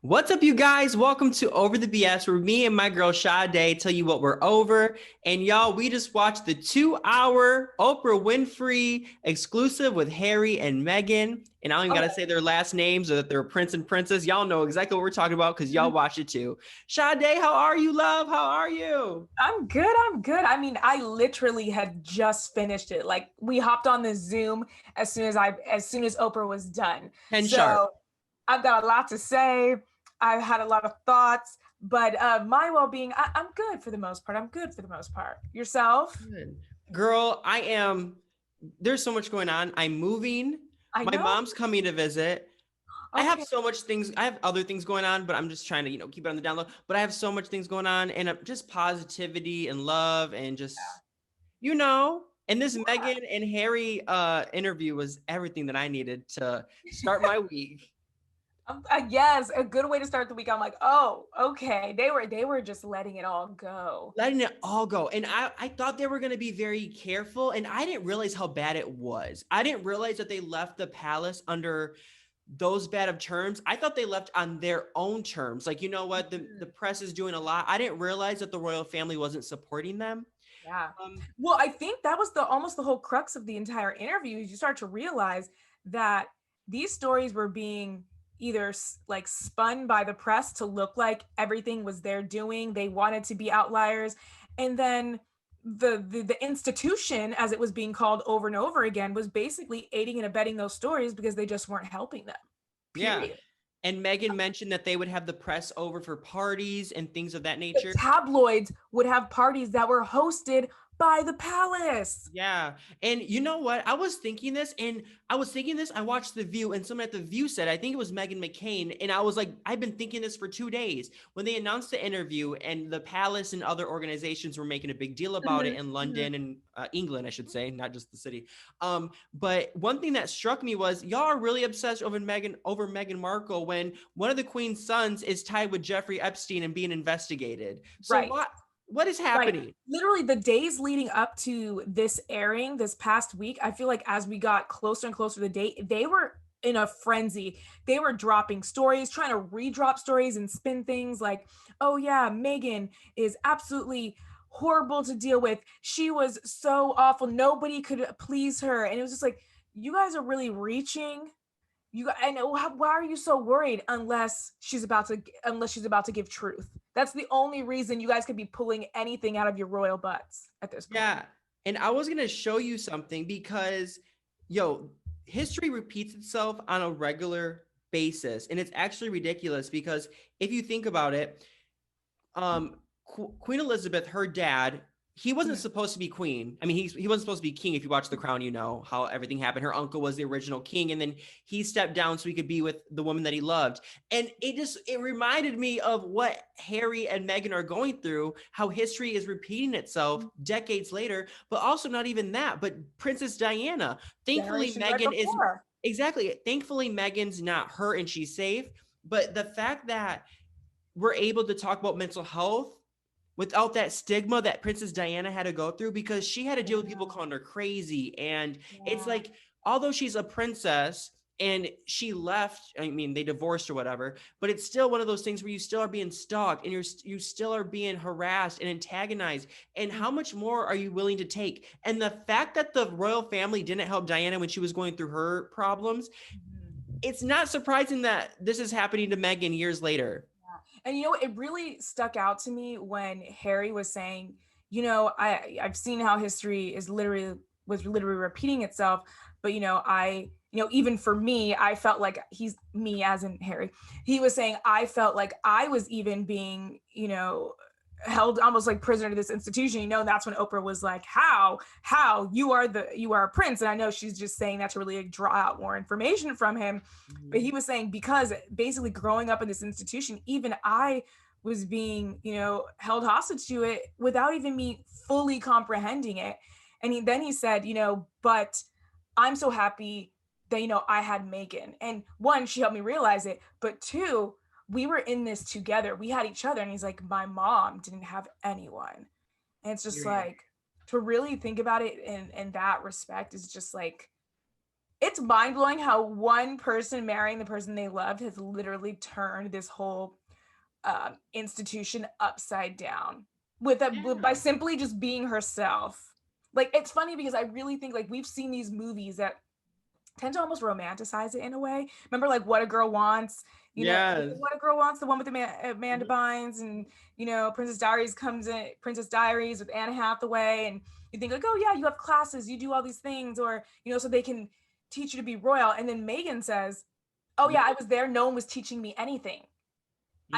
What's up, you guys? Welcome to Over the BS, where me and my girl Sadé tell you what we're over. And y'all, we just watched the 2-hour Oprah Winfrey exclusive with Harry and Meghan. And I don't even got to say their last names or that they're prince and princess. Y'all know exactly what we're talking about because y'all watched it too. Sadé, how are you, love? How are you? I'm good. I'm good. I mean, I literally had just finished it. Like we hopped on the Zoom as soon as Oprah was done. 10 sharp. So I've got a lot to say. I've had a lot of thoughts, but my well-being, I'm good for the most part. I'm good for the most part. Yourself? Good. Girl, I am. There's so much going on. I'm moving. I My know. mom's coming to visit. I have Okay. so much things. I have other things going on, but I'm just trying to, keep it on the down low. But I have so much things going on, and just positivity and love, and just, And this Yeah. Meghan and Harry interview was everything that I needed to start my week. Yes, a good way to start the week. I'm like, oh, okay. They were just letting it all go. Letting it all go. And I thought they were going to be very careful, and I didn't realize how bad it was. I didn't realize that they left the palace under those bad of terms. I thought they left on their own terms. Like, you know what? The press is doing a lot. I didn't realize that the royal family wasn't supporting them. Yeah. Um, Well, I think that was the almost the whole crux of the entire interview. Is you start to realize that these stories were being either like spun by the press to look like everything was their doing. They wanted to be outliers, and then the institution, as it was being called over and over again, was basically aiding and abetting those stories because they just weren't helping them. yeah. Period. And Meghan mentioned that they would have the press over for parties and things of that The nature. tabloids would have parties that were hosted by the palace. Yeah. And you know what? I watched The View, and someone at The View said, I think it was Meghan McCain. And I was like, I've been thinking this for 2 days. When they announced the interview and the palace and other organizations were making a big deal about it Mhm, in mhm. London and England, I should say, not just the city. But one thing that struck me was y'all are really obsessed over Meghan Markle when one of the Queen's sons is tied with Jeffrey Epstein and being investigated. So Right. what is Right. happening? Literally the days leading up to this airing this past week, I feel like as we got closer and closer to the date, they were in a frenzy. They were dropping stories, trying to re-drop stories and spin things like, oh yeah, Meghan is absolutely horrible to deal with. She was so awful. Nobody could please her. And it was just like, you guys are really reaching. And why are you so worried unless she's about to give truth? That's the only reason you guys could be pulling anything out of your royal butts at this point. Yeah. And I was going to show you something because, yo, history repeats itself on a regular basis. And it's actually ridiculous because if you think about it, Queen Elizabeth, her dad, he wasn't supposed to be queen. I mean, he wasn't supposed to be king. If you watch The Crown, you know how everything happened. Her uncle was the original king, and then he stepped down so he could be with the woman that he loved. And it reminded me of what Harry and Meghan are going through, how history is repeating itself decades later, but also not even that, but Princess Diana. Thankfully, Generations right Meghan is before. exactly. Thankfully, Meghan's not hurt and she's safe. But the fact that we're able to talk about mental health without that stigma that Princess Diana had to go through because she had to deal with people Yeah. calling her crazy. And it's Yeah. like, although she's a princess and she left, I mean, they divorced or whatever, but it's still one of those things where you still are being stalked and you still are being harassed and antagonized. And how much more are you willing to take? And the fact that the royal family didn't help Diana when she was going through her problems, Mhm. it's not surprising that this is happening to Meghan years later. And it really stuck out to me when Harry was saying, I've seen how history was literally repeating itself, but even for me, I felt like he's me as in Harry. He was saying I felt like I was even being, held almost like prisoner to this institution, and that's when Oprah was like, how you are a prince. And I know she's just saying that to really like, draw out more information from him, but he was saying because basically growing up in this institution, even I was being held hostage to it without even me fully comprehending it. And then he said, but I'm so happy that I had Meghan, and one, she helped me realize it, but two, we were in this together. We had each other. And he's like, my mom didn't have anyone. And it's just Period. like, to really think about it in that respect is just like, it's mind-blowing how one person marrying the person they loved has literally turned this whole institution upside down by simply just being herself. Like, it's funny because I really think like we've seen these movies that tend to almost romanticize it in a way. Remember, like What a Girl Wants, Yes. What a Girl Wants, the one with Amanda Bynes, and Princess Diaries with Anne Hathaway, and you think like, oh yeah, you have classes, you do all these things, or so they can teach you to be royal. And then Meghan says, oh yeah, I was there, no one was teaching me anything.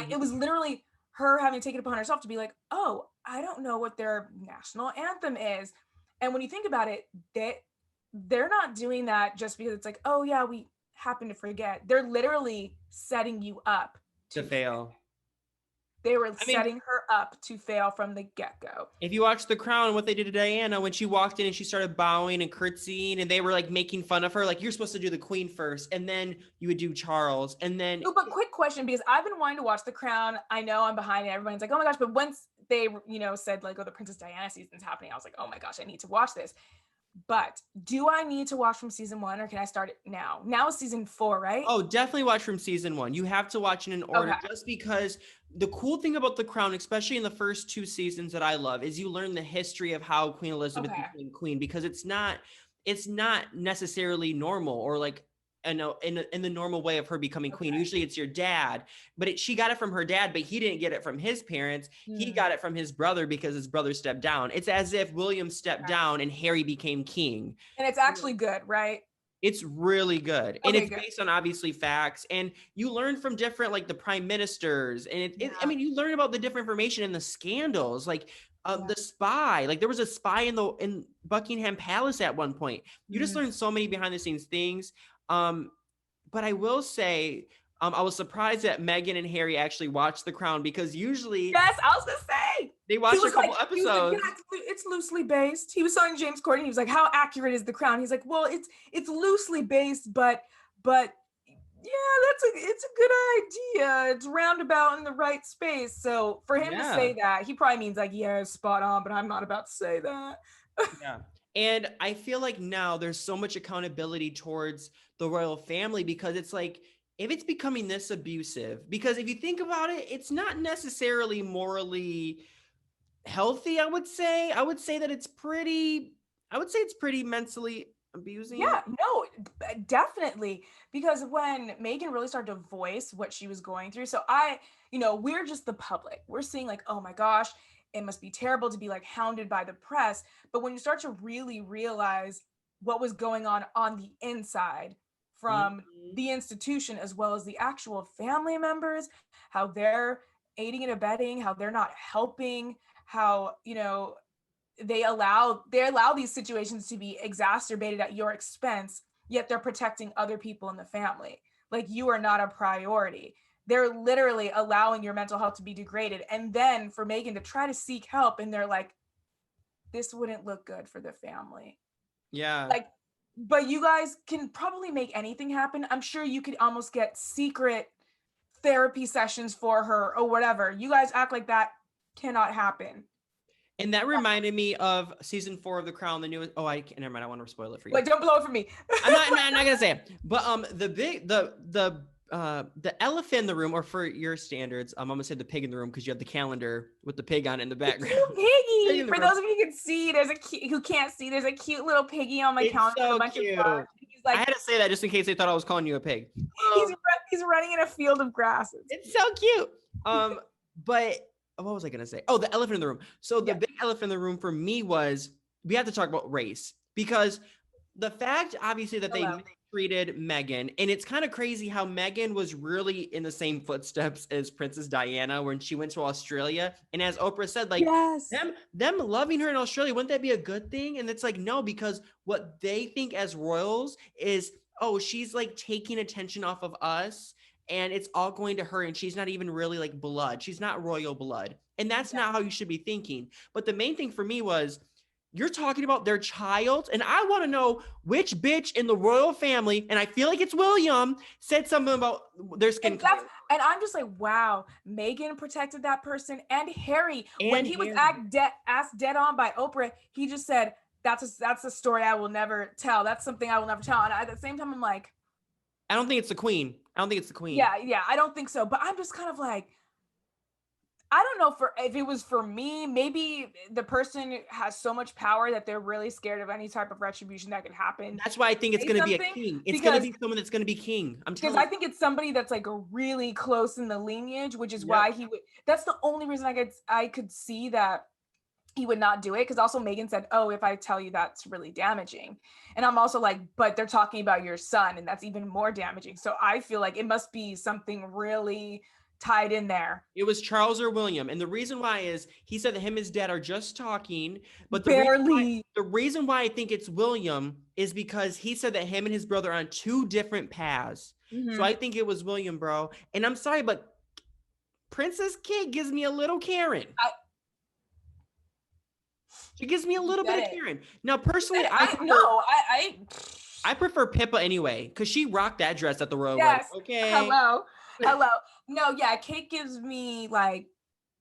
It was literally her having to take it upon herself to be like, oh, I don't know what their national anthem is. And when you think about it, they're not doing that just because it's like, oh yeah, we happen to forget. They're literally setting you up to fail. They were setting her up to fail from the get-go. If you watch The Crown, what they did to Diana when she walked in and she started bowing and curtsying, and they were like making fun of her, like, you're supposed to do the Queen first, and then you would do Charles, and then. Oh, but quick question, because I've been wanting to watch The Crown. I know I'm behind it. Everyone's like, oh my gosh, but once they, said like, oh, the Princess Diana season's happening, I was like, oh my gosh, I need to watch this. But do I need to watch from season 1, or can I start it now? Now is season 4, right? Oh, definitely watch from season 1. You have to watch it in order, just because the cool thing about The Crown, especially in the first 2 seasons that I love, is you learn the history of how Queen Elizabeth became queen, because it's not necessarily normal, or like, in the normal way of her becoming queen. Usually it's your dad, but she got it from her dad, but he didn't get it from his parents. He got it from his brother because his brother stepped down. It's as if William stepped down and Harry became king. And it's actually good, right? It's really good. And it's based on obviously facts, and you learn from different, like the prime ministers, and you learn about the different information and the scandals, like the spy, like there was a spy in Buckingham Palace at one point. You just learn so many behind the scenes things. But I will say, I was surprised that Meghan and Harry actually watched The Crown, because usually, yes, I was gonna say, they watched a couple episodes. Like, it's loosely based. He was telling James Corden, he was like, how accurate is The Crown? He's like, well, it's loosely based, but yeah, it's a good idea. It's roundabout in the right space. So for him to say that, he probably means like, yeah, spot on, but I'm not about to say that. Yeah. And I feel like now there's so much accountability towards the royal family, because it's like, if it's becoming this abusive, because if you think about it, it's not necessarily morally healthy, I would say that it's pretty mentally abusing. Yeah, no, definitely. Because when Meghan really started to voice what she was going through, so we're just the public. We're seeing like, oh my gosh, it must be terrible to be like hounded by the press. But when you start to really realize what was going on the inside from the institution, as well as the actual family members, how they're aiding and abetting, how they're not helping, how, they allow these situations to be exacerbated at your expense, yet they're protecting other people in the family. Like, you are not a priority. They're literally allowing your mental health to be degraded. And then for Meghan to try to seek help, and they're like, this wouldn't look good for the family. Yeah. Like, but you guys can probably make anything happen. I'm sure you could almost get secret therapy sessions for her or whatever. You guys act like that cannot happen. And that reminded me of season 4 of The Crown, the newest. Oh, never mind. I want to spoil it for you. Wait, don't blow it for me. I'm not gonna say it. But the elephant in the room, or for your standards, I'm gonna say the pig in the room, because you have the calendar with the pig on it in the background. Piggy. For those of you who can see, there's a cute little piggy on my calendar. So cute. Like, I had to say that just in case they thought I was calling you a pig. He's running in a field of grasses. It's so cute. But what was I gonna say? Oh, the elephant in the room. So the big elephant in the room for me was, we have to talk about race, because the fact, obviously, that they treated Meghan, and it's kind of crazy how Meghan was really in the same footsteps as Princess Diana when she went to Australia. And as Oprah said, like, them loving her in Australia, wouldn't that be a good thing? And it's like, no, because what they think as royals is, oh, she's like taking attention off of us, and it's all going to her, and she's not even really like blood. She's not royal blood. And that's not how you should be thinking. But the main thing for me was, you're talking about their child, and I want to know which bitch in the royal family, and I feel like it's William, said something about their skin color. And I'm just like, wow, Meghan protected that person, and Harry. When he was asked dead on by Oprah, he just said, that's a story I will never tell. That's something I will never tell. And at the same time, I'm like, I don't think it's the queen. I don't think it's the queen. Yeah, I don't think so. But I'm just kind of like, I don't know if it was for me, maybe the person has so much power that they're really scared of any type of retribution that could happen. That's why I think it's going to be a king. It's going to be someone that's going to be king. I'm telling you. Because I think it's somebody that's like really close in the lineage, which is why he would. That's the only reason I could see that he would not do it. Because also Meghan said, "Oh, if I tell you, that's really damaging," and I'm also like, "But they're talking about your son, and that's even more damaging." So I feel like it must be something really tied in there. It was Charles or William. And the reason why is he said that him and his dad are just talking, but barely. The reason why I think it's William is because he said that him and his brother are on two different paths. Mm-hmm. So I think it was William, bro. And I'm sorry, but Princess Kate gives me a little Karen. She gives me a little bit of Karen. Now, personally, I prefer Pippa anyway, because she rocked that dress at the royal wedding. Okay. Hello. No, yeah, Kate gives me like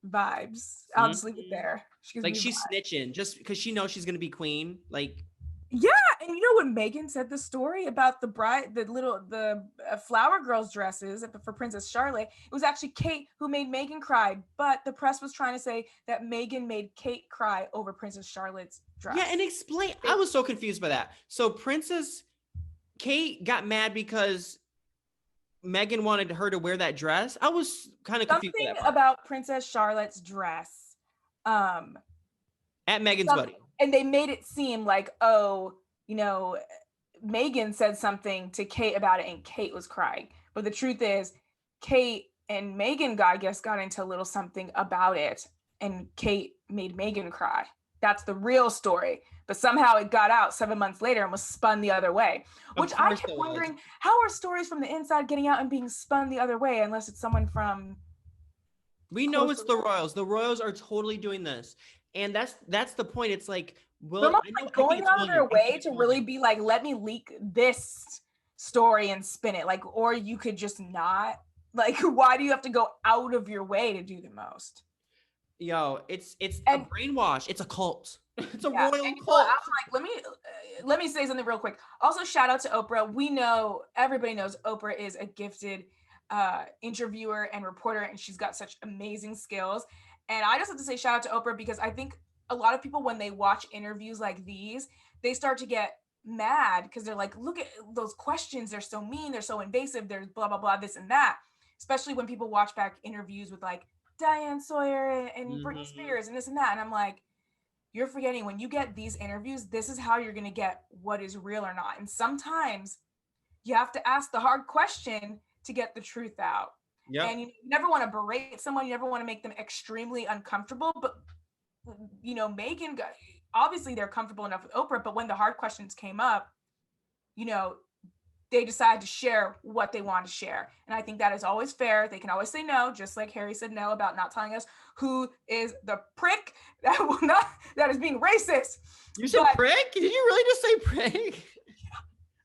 vibes. I'll just leave it there. She's snitching just because she knows she's gonna be queen. Like, yeah, and you know when Meghan said the story about the bride, the flower girls dresses for Princess Charlotte, it was actually Kate who made Meghan cry, but the press was trying to say that Meghan made Kate cry over Princess Charlotte's dress. Yeah, and explain. I was so confused by that. So Princess Kate got mad because Meghan wanted her to wear that dress. I was kind of confused by that part. About Princess Charlotte's dress. At Meghan's wedding. And they made it seem like, oh, you know, Meghan said something to Kate about it and Kate was crying. But the truth is, Kate and Meghan got into a little something about it. And Kate made Meghan cry. That's the real story. But somehow it got out 7 months later and was spun the other way. Which I kept wondering, how are stories from the inside getting out and being spun the other way unless it's someone from... We know it's the royals. The royals are totally doing this. And that's the point. It's like, going out of their way to really be like, let me leak this story and spin it. Like, or you could just not. Like, why do you have to go out of your way to do the most? Yo, it's a brainwash. It's a cult. It's a royal cult. I'm like, let me say something real quick. Also, shout out to Oprah. We know, everybody knows Oprah is a gifted interviewer and reporter, and she's got such amazing skills. And I just have to say shout out to Oprah because I think a lot of people, when they watch interviews like these, they start to get mad because they're like, look at those questions. They're so mean. They're so invasive. There's blah, blah, blah, this and that. Especially when people watch back interviews with like Diane Sawyer and Britney Spears and this and that. And I'm like, you're forgetting when you get these interviews, this is how you're going to get what is real or not. And sometimes you have to ask the hard question to get the truth out. Yep. And you never want to berate someone. You never want to make them extremely uncomfortable. But, you know, Meghan, obviously they're comfortable enough with Oprah. But when the hard questions came up, you know, they decided to share what they want to share. And I think that is always fair. They can always say no, just like Harry said no about not telling us who is the prick that is being racist. You said prick? Did you really just say prick?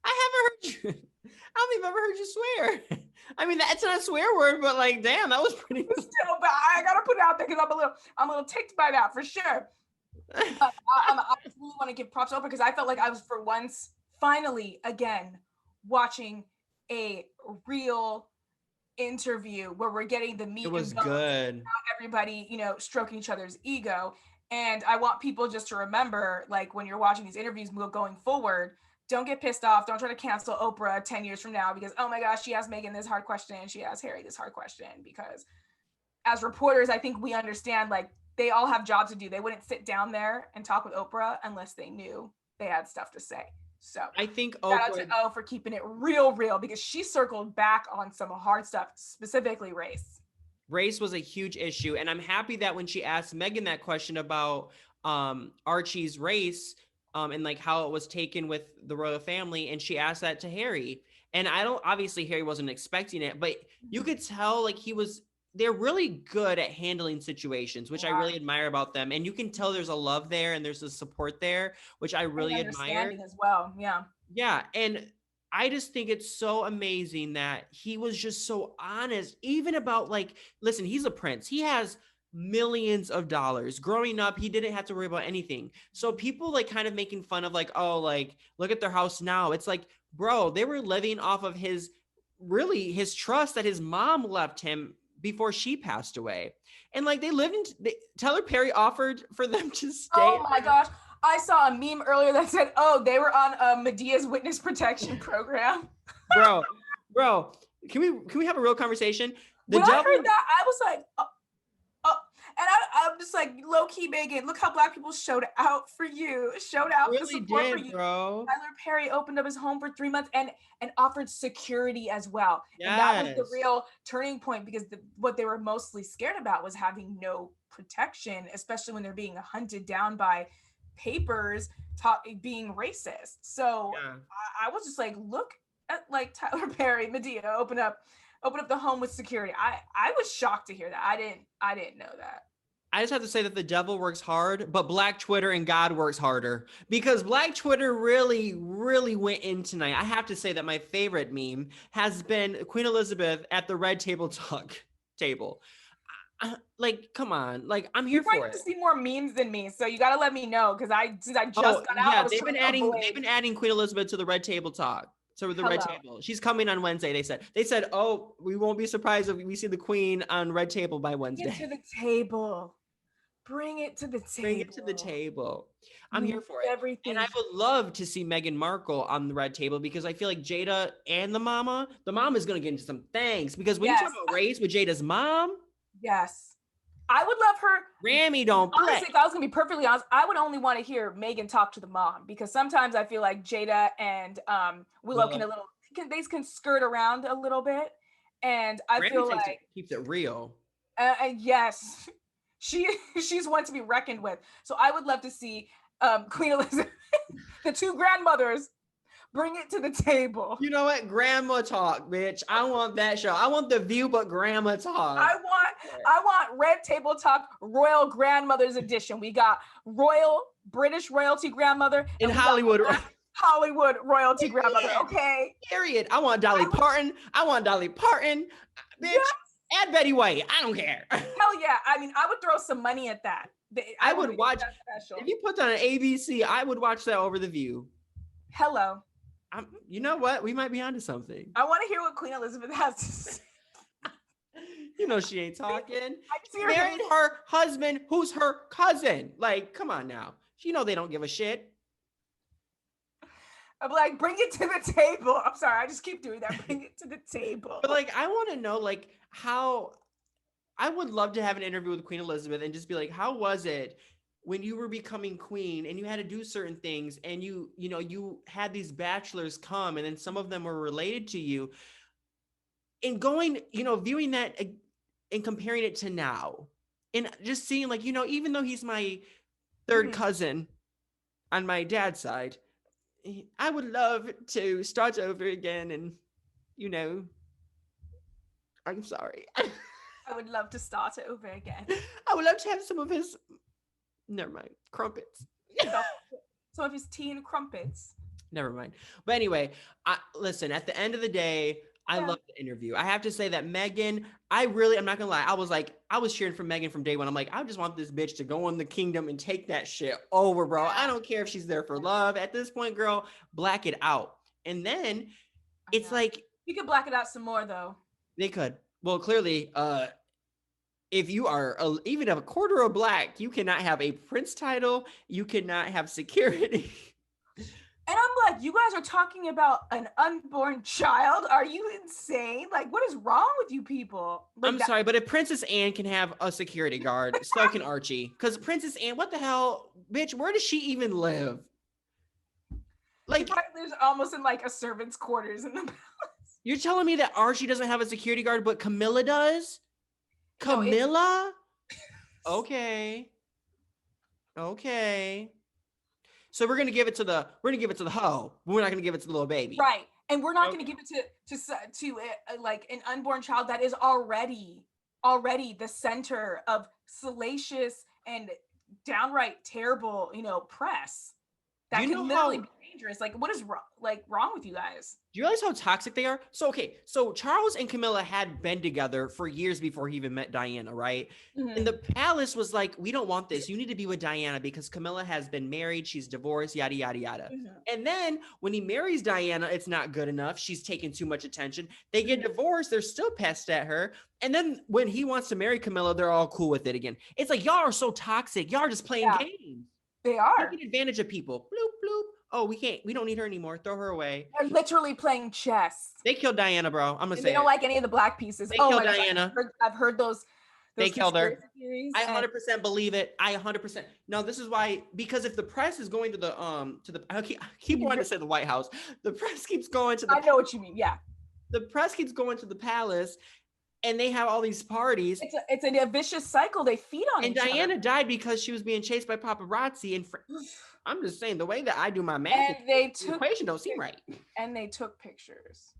I haven't heard you. I don't think I've ever heard you swear. I mean, that's not a swear word, but like, damn, that was pretty. Still, but I gotta put it out there because I'm a little ticked by that for sure. I just really want to give props to Oprah because I felt like I was for once, finally, again, watching a real interview where we're getting the meat. It was good. Everybody, you know, stroking each other's ego, and I want people just to remember, like, when you're watching these interviews going forward. Don't get pissed off. Don't try to cancel Oprah 10 years from now because, oh my gosh, she asked Meghan this hard question. She asked Harry this hard question. Because as reporters, I think we understand, like, they all have jobs to do. They wouldn't sit down there and talk with Oprah unless they knew they had stuff to say. So I think shout out to O for keeping it real because she circled back on some hard stuff, specifically race. Race was a huge issue. And I'm happy that when she asked Meghan that question about Archie's race, and like how it was taken with the royal family. And she asked that to Harry. And obviously Harry wasn't expecting it, but you could tell like they're really good at handling situations, which I really admire about them. And you can tell there's a love there and there's a support there, which I really admire as well. Yeah. Yeah. And I just think it's so amazing that he was just so honest, even about like, listen, he's a prince. He has millions of dollars. Growing up, he didn't have to worry about anything. So people like kind of making fun of like, oh, like look at their house now. It's like, bro, they were living off of his trust that his mom left him before she passed away. And like they lived in Tyler Perry offered for them to stay. Oh my gosh. I saw a meme earlier that said, oh, they were on Medea's witness protection program. bro, can we have a real conversation? When I heard that, I was like, and I'm just like, low key, Meghan, look how Black people showed out for you, showed out really the support did, for you. Bro. Tyler Perry opened up his home for 3 months and offered security as well. Yes. And that was the real turning point, because what they were mostly scared about was having no protection, especially when they're being hunted down by papers being racist. So yeah. I was just like, look at like Tyler Perry, Medea, open up the home with security. I was shocked to hear that. I didn't know that. I just have to say that the devil works hard, but Black Twitter and God works harder, because Black Twitter really, really went in tonight. I have to say that my favorite meme has been Queen Elizabeth at the Red Table Talk table. Like, come on, like I'm here for it. To see more memes than me, so you got to let me know, because I just got out. Yeah, they've been adding Queen Elizabeth to the Red Table Talk. So the Red Table. She's coming on Wednesday. They said, oh, we won't be surprised if we see the Queen on Red Table by Wednesday. Bring it to the table. Bring it to the table. Bring it to the table. I'm here for it. Everything. And I would love to see Meghan Markle on the Red Table, because I feel like Jada and the mama is going to get into some things, because when you talk about race with Jada's mom. Yes. I would love her. Grammy don't play. Honestly, if I was going to be perfectly honest, I would only want to hear Meghan talk to the mom, because sometimes I feel like Jada and Willow can skirt around a little bit. And I Grammy feel like keeps it real. Yes. She's one to be reckoned with. So I would love to see Queen Elizabeth, the two grandmothers, bring it to the table. You know what? Grandma talk, bitch. I want that show. I want The View, but grandma talk. I want Red Table Talk Royal Grandmothers Edition. We got British royalty grandmother in Hollywood. Hollywood royalty grandmother. Okay. Period. I want Dolly Parton. Bitch. Yes. Add Betty White. I don't care. Hell yeah. I mean, I would throw some money at that. I would watch. If you put that on ABC, I would watch that over The View. Hello. You know what? We might be onto something. I want to hear what Queen Elizabeth has to say. You know she ain't talking. She married her husband, who's her cousin. Like, come on now. You know they don't give a shit. I'm like, bring it to the table. I'm sorry, I just keep doing that. Bring it to the table. But like, I want to know, like, how. I would love to have an interview with Queen Elizabeth and just be like, how was it when you were becoming queen and you had to do certain things, and you had these bachelors come, and then some of them were related to you, and going, viewing that and comparing it to now, and just seeing, like, even though he's my third cousin on my dad's side, I would love to start over again. And, I'm sorry. I would love to start over again. I would love to have some of his, never mind, crumpets. Some of his tea and crumpets. Never mind. But anyway, listen, at the end of the day, I love the interview. I have to say that Meghan, I'm not gonna lie, I was cheering for Meghan from day one. I'm like, I just want this bitch to go in the kingdom and take that shit over, bro. I don't care if she's there for love. At this point, girl, black it out. And then it's like, you could black it out some more, though. They could. Well, clearly, if you are even a quarter of black, you cannot have a prince title. You cannot have security. And I'm like, you guys are talking about an unborn child? Are you insane? Like, what is wrong with you people? Like, I'm sorry, but if Princess Anne can have a security guard, so can Archie. Because Princess Anne, what the hell? Bitch, where does she even live? Like, there's almost in like a servant's quarters in the palace. You're telling me that Archie doesn't have a security guard, but Camilla does? Camilla? Okay. So we're gonna give it to the hoe. We're not gonna give it to the little baby, right? And we're not gonna give it to like an unborn child that is already the center of salacious and downright terrible, press that can literally be dangerous. Like, what is wrong with you guys? Do you realize how toxic they are? So, okay, so Charles and Camilla had been together for years before he even met Diana, right? Mm-hmm. And the palace was like, we don't want this. You need to be with Diana because Camilla has been married. She's divorced, yada, yada, yada. Mm-hmm. And then when he marries Diana, it's not good enough. She's taking too much attention. They get divorced. They're still pissed at her. And then when he wants to marry Camilla, they're all cool with it again. It's like, y'all are so toxic. Y'all are just playing games. They are. Taking advantage of people. Bloop, bloop. Oh, we don't need her anymore. Throw her away. They're literally playing chess. They killed Diana, bro. I'm gonna say they don't like any of the black pieces. They killed Diana. I've heard those they killed her. Theories, I 100% believe it. I 100%. No, this is why, because if the press is going to the I keep wanting to say the White House. The press keeps going to the I know what you mean. Yeah. The press keeps going to the palace and they have all these parties. It's a vicious cycle. They feed on each other. And Diana died because she was being chased by paparazzi. And I'm just saying, the way that I do my math, the equation don't seem right. And they took pictures.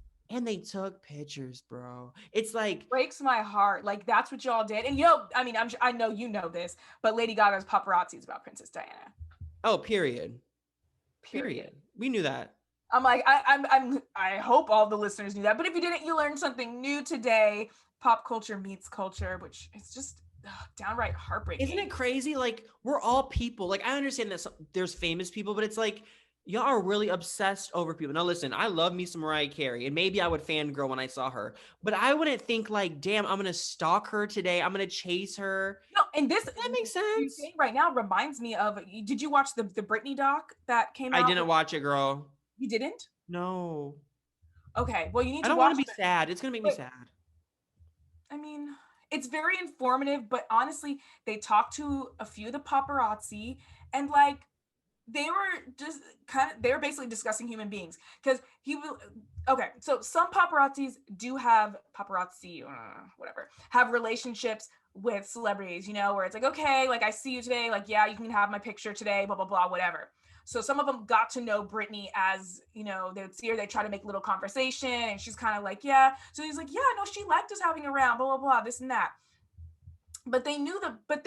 Bro. It's like breaks my heart. Like, that's what y'all did. And I mean, I know you know this, but Lady Gaga's paparazzi is about Princess Diana. Oh, period. We knew that. I'm like, I hope all the listeners knew that. But if you didn't, you learned something new today. Pop culture meets culture, which is just downright heartbreaking. Isn't it crazy? Like, we're all people. Like, I understand that there's famous people, but it's like, y'all are really obsessed over people. Now, listen, I love me some Mariah Carey, and maybe I would fangirl when I saw her, but I wouldn't think like, damn, I'm going to stalk her today. I'm going to chase her. No, and that makes sense. Right now reminds me of, did you watch the Britney doc that came out? I didn't watch it, girl. You didn't? No. Okay, well, you need to watch it. I don't want to be sad. It's going to make me sad. I mean, it's very informative, but honestly, they talked to a few of the paparazzi, and like, they were basically discussing human beings, because so some paparazzis do have have relationships with celebrities, where it's like, okay, like, I see you today, like, yeah, you can have my picture today, blah, blah, blah, whatever. So some of them got to know Britney as, they would see her, they try to make a little conversation, and she's kind of like, yeah. So he's like, yeah, no, she liked us having around, blah, blah, blah, this and that. But they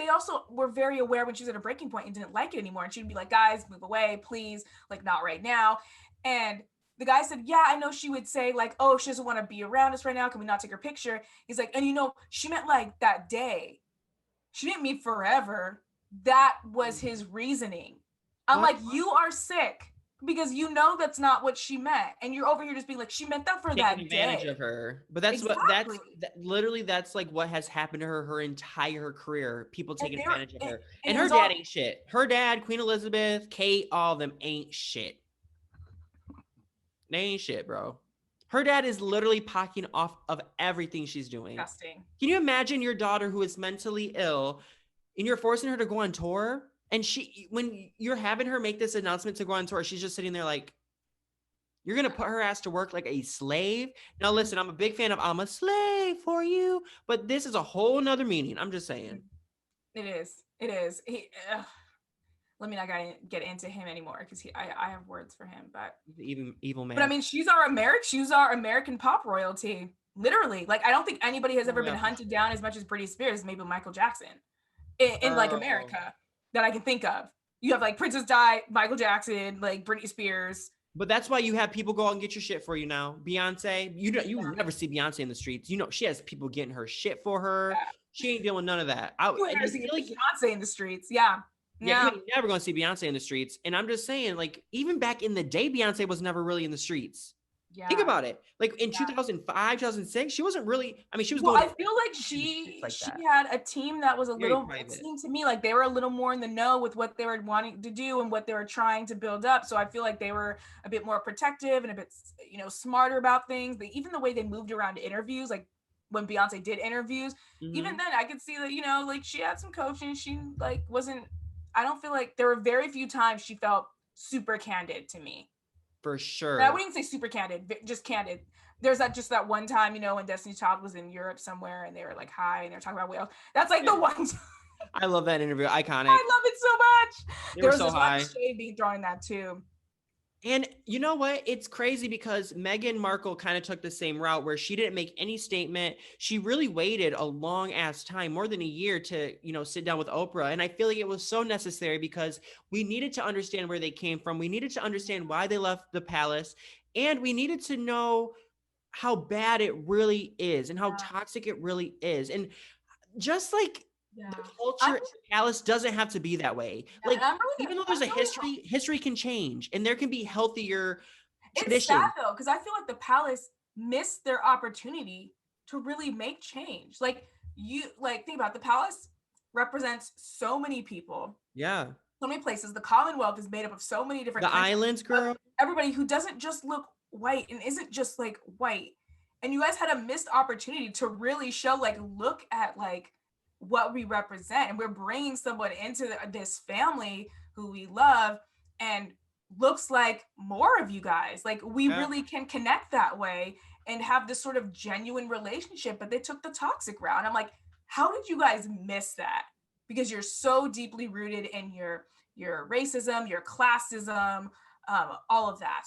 also were very aware when she was at a breaking point and didn't like it anymore. And she'd be like, guys, move away, please, like, not right now. And the guy said, yeah, I know she would say like, oh, she doesn't want to be around us right now. Can we not take her picture? He's like, and she meant like that day. She didn't mean forever. That was his reasoning. I'm like, you are sick, because that's not what she meant, and you're over here just being like, she meant that for that day. Taking advantage of her, but that's exactly. that's like what has happened to her entire career. People taking advantage of her, and her dad ain't shit. Her dad, Queen Elizabeth, Kate, all of them ain't shit. They ain't shit, bro. Her dad is literally pocketing off of everything she's doing. Disgusting. Can you imagine your daughter who is mentally ill, and you're forcing her to go on tour? And when you're having her make this announcement to go on tour, she's just sitting there like, you're going to put her ass to work like a slave? Now, listen, I'm a big fan of I'm a slave for you, but this is a whole nother meaning. I'm just saying. It is. Let me not get into him anymore, because I have words for him, but even evil man. But I mean, she's our American pop royalty, literally. Like, I don't think anybody has ever been hunted down as much as Britney Spears, maybe Michael Jackson in like America, that I can think of. You have like Princess Di, Michael Jackson, like Britney Spears. But that's why you have people go out and get your shit for you now. Beyonce, you never see Beyonce in the streets. She has people getting her shit for her. Yeah. She ain't doing none of that. You ain't never see Beyonce in the streets. Yeah. Yeah, you ain't never gonna see Beyonce in the streets. And I'm just saying, like, even back in the day, Beyonce was never really in the streets. Yeah. Think about it. Like in 2005, 2006, she wasn't really. I mean, she was. Well, I feel like she had a team that was a little. It seemed to me like they were a little more in the know with what they were wanting to do and what they were trying to build up. So I feel like they were a bit more protective and a bit, smarter about things. Even the way they moved around to interviews, like when Beyonce did interviews, even then I could see that like she had some coaching. She like wasn't. I don't feel like there were very few times she felt super candid to me. For sure. I wouldn't say super candid, just candid. There's that one time, when Destiny's Child was in Europe somewhere and they were like, hi, and they're talking about whales. That's like the one time. I love that interview. Iconic. I love it so much. There was so this high. one shade being thrown in that too. And you know what? It's crazy because Meghan Markle kind of took the same route where she didn't make any statement. She really waited a long ass time, more than a year, to, sit down with Oprah. And I feel like it was so necessary because we needed to understand where they came from. We needed to understand why they left the palace. And we needed to know how bad it really is and how toxic it really is. And just like Yeah. the culture at the palace doesn't have to be that way. Like, even though there's a history can change and there can be healthier It's sad traditions. though, because I feel like the palace missed their opportunity to really make change. Like think about it, the palace represents so many people, Yeah. so many places. The Commonwealth is made up of so many different The countries, islands, girl. everybody who doesn't just look white and isn't just like white. And you guys had a missed opportunity to really show, like, look at like what we represent, and we're bringing someone into this family who we love and looks like more of you guys. Like, we really can connect that way and have this sort of genuine relationship. But they took the toxic route. I'm like, how did you guys miss that? Because you're so deeply rooted in your racism, your classism, all of that.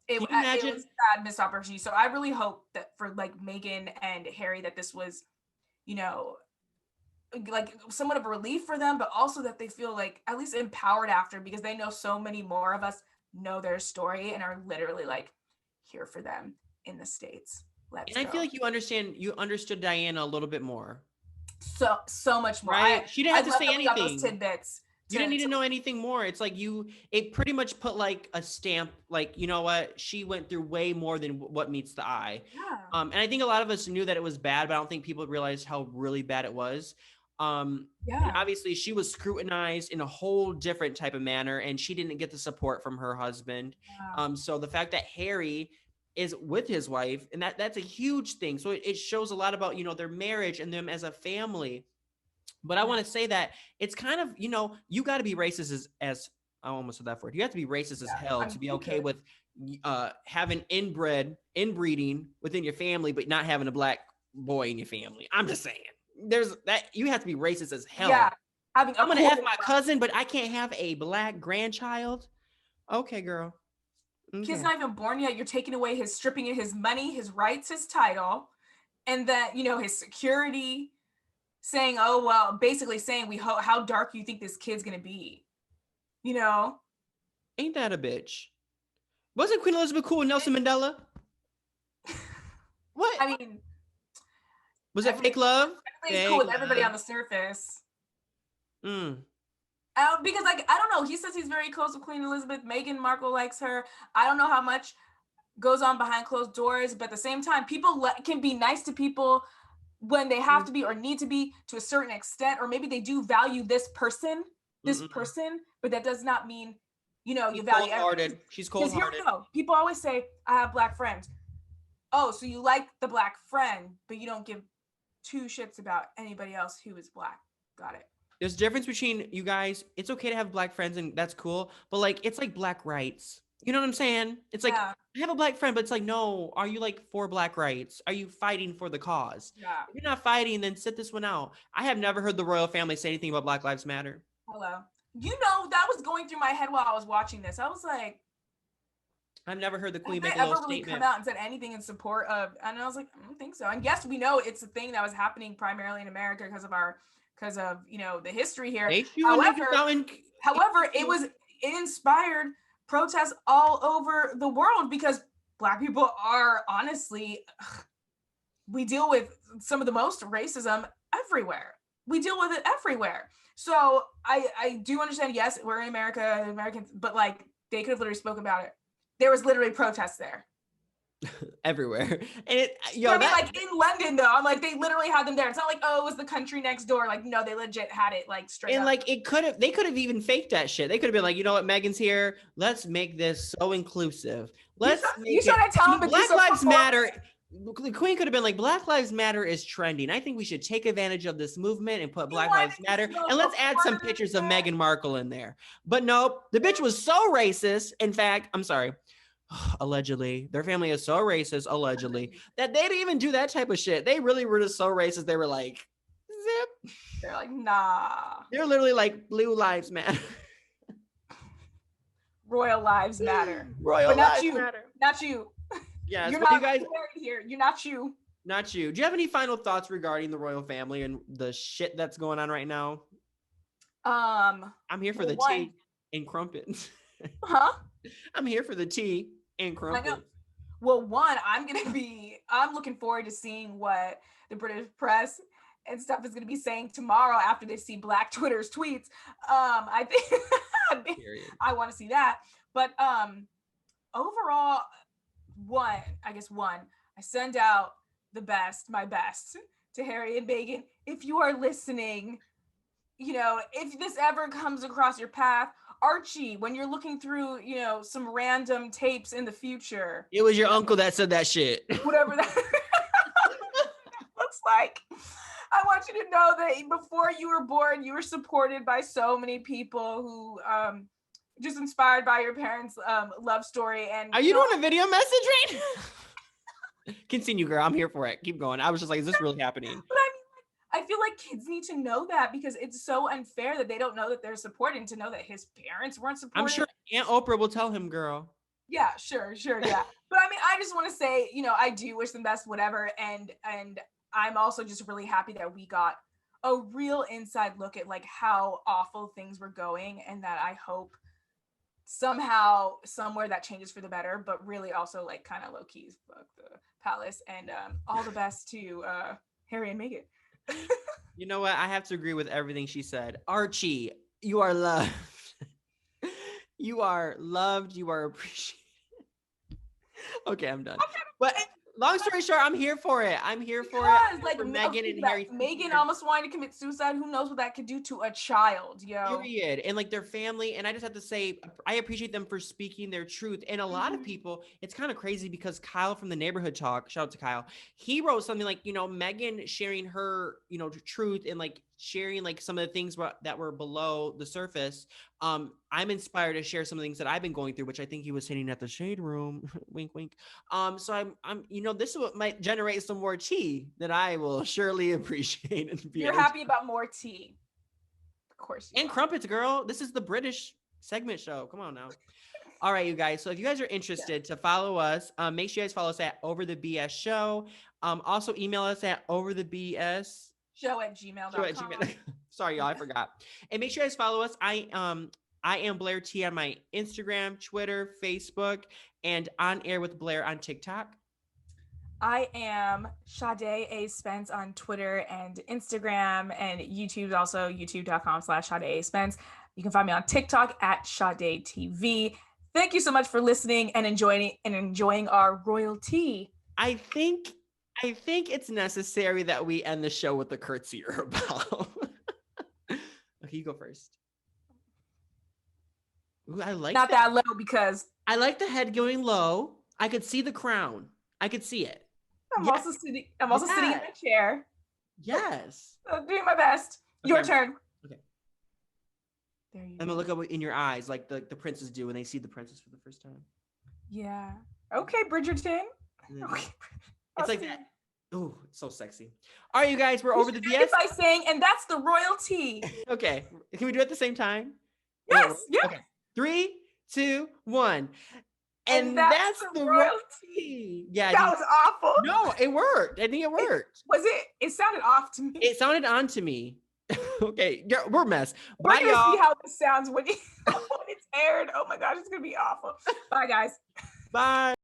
It was a sad missed opportunity. So I really hope that for like Meghan and Harry, that this was, like somewhat of a relief for them, but also that they feel like at least empowered after, because they know so many more of us know their story and are literally like here for them in the States. And I feel like you understood Diana a little bit more. So much more. Right? She didn't have to say anything. Those tidbits. You didn't need to know anything more. It's like it pretty much put like a stamp, like, you know what? She went through way more than what meets the eye. Yeah. And I think a lot of us knew that it was bad, but I don't think people realized how really bad it was. And obviously she was scrutinized in a whole different type of manner, and she didn't get the support from her husband. So the fact that Harry is with his wife, and that's a huge thing. So it shows a lot about, their marriage and them as a family. But I want to say that it's kind of, you got to be racist as I almost said that word. You have to be racist as hell to be okay with having inbreeding within your family, but not having a black boy in your family. I'm just saying. There's that. You have to be racist as hell. Yeah. I'm going to F my cousin, but I can't have a black grandchild. Okay, girl. Okay. Kid's not even born yet. You're taking away stripping his money, his rights, his title, and that, his security, saying, oh, well, basically saying how dark you think this kid's going to be, Ain't that a bitch? Wasn't Queen Elizabeth cool with Nelson Mandela? What? I mean, was it fake love? Everybody's cool with everybody on the surface. Because, like, I don't know. He says he's very close with Queen Elizabeth. Meghan Markle likes her. I don't know how much goes on behind closed doors, but at the same time, people can be nice to people when they have to be or need to be to a certain extent, or maybe they do value this person, but that does not mean, you value cold-hearted. She's cold-hearted. People always say, I have black friends. Oh, so you like the black friend, but you don't give two shits about anybody else who is black. Got it. There's a difference between you guys. It's okay to have black friends, and that's cool, but like, it's like black rights. You know what I'm saying? It's like, I have a black friend, but it's like, no, are you like for black rights? Are you fighting for the cause? Yeah. If you're not fighting, then sit this one out. I have never heard the royal family say anything about Black Lives Matter. Hello. That was going through my head while I was watching this. I was like, I've never heard the Queen make a little statement. Come out and said anything in support of, and I was like, I don't think so. And yes, we know it's a thing that was happening primarily in America because of the history here. However, it inspired protests all over the world because Black people are honestly, we deal with some of the most racism everywhere. We deal with it everywhere. So I do understand, yes, we're in America, Americans, but like they could have literally spoken about it. There was literally protests there. Everywhere. And like in London though, I'm like, they literally had them there. It's not like, oh, it was the country next door. Like, no, they legit had it like straight and up. Like they could have even faked that shit. They could have been like, you know what, Meghan's here. Let's make this so inclusive. You started telling them Black Lives Matter. The Queen could have been like, Black Lives Matter is trending. I think we should take advantage of this movement and put Black Lives Matter. And let's add some pictures of Meghan Markle in there. But nope, the bitch was so racist. In fact, I'm sorry. Allegedly, their family is so racist, allegedly, that they didn't even do that type of shit. They really were just so racist. They were like, zip. They're like, nah. They're literally like, Blue Lives Matter. royal lives matter. Royal but not lives you. matter. Not you. Yes, You're well, not you guys. married here. You're not you. Not you. Do you have any final thoughts regarding the royal family and the shit that's going on right now? I'm here for the tea and crumpets. Huh? I'm here for the tea and I crumpets. know. Well, one, I'm looking forward to seeing what the British press and stuff is going to be saying tomorrow after they see Black Twitter's tweets. I think I want to see that. But overall, I send out my best to Harry and Meghan. If you are listening, if this ever comes across your path, Archie, when you're looking through, some random tapes in the future. It was your uncle that said that shit. Whatever that looks like. I want you to know that before you were born, you were supported by so many people who just inspired by your parents' love story. And are you doing a video message right now? Continue, girl. I'm here for it. Keep going. I was just like, is this really happening? But I feel like kids need to know that because it's so unfair that they don't know that they're supported and to know that his parents weren't supported. I'm sure Aunt Oprah will tell him, girl. Yeah, sure, yeah. But I mean, I just want to say, I do wish them best, whatever. And I'm also just really happy that we got a real inside look at like how awful things were going, and that I hope somehow, somewhere that changes for the better, but really also like kind of low key fuck the palace. And all the best to Harry and Meghan. You know what? I have to agree with everything she said. Archie, you are loved. You are loved. You are appreciated. Okay, I'm done. But long story short, I'm here for it. I'm here for it. Like for Meghan and Harry. Meghan almost wanted to commit suicide. Who knows what that could do to a child, yo. Period. And like their family. And I just have to say, I appreciate them for speaking their truth. And a lot of people, it's kind of crazy because Kyle from the Neighborhood Talk, shout out to Kyle, he wrote something like, Meghan sharing her, truth and like sharing like some of the things that were below the surface. I'm inspired to share some of the things that I've been going through, which I think he was hinting at the shade room. Wink, wink. So I'm, this is what might generate some more tea that I will surely appreciate. And you're happy about more tea. Of course. And crumpets, girl. This is the British segment show. Come on now. All right, you guys. So if you guys are interested to follow us, make sure you guys follow us at Over the BS Show. Also email us at overthebs show@gmail.com. Sorry, y'all, I forgot. And make sure you guys follow us. I am Blair T on my Instagram, Twitter, Facebook, and On Air with Blair on TikTok. I am Sadé A. Spence on Twitter and Instagram, and YouTube, also youtube.com/Sadé A. Spence. You can find me on TikTok at Sadé TV. Thank you so much for listening and enjoying our royalty. I think it's necessary that we end the show with the curtsy herbal. Okay, you go first. Ooh, I like not that low because I like the head going low. I could see the crown. I could see it. I'm also sitting in my chair. Yes. I'm doing my best. Okay. Your turn. Okay. There you I'm gonna look up in your eyes like the princes do when they see the princess for the first time. Yeah. Okay, Bridgerton. Okay. It's like that. Oh, it's so sexy. All right, you guys, we're over the BS. By saying, and that's the royalty. Okay. Can we do it at the same time? Yes. Yeah. Okay. 3, 2, 1. And that's the royalty. Yeah. That was awful. No, it worked. I think it worked. It sounded off to me. It sounded on to me. Okay. We're a mess. We're going to see how this sounds when it's aired. Oh my gosh, it's going to be awful. Bye, guys. Bye.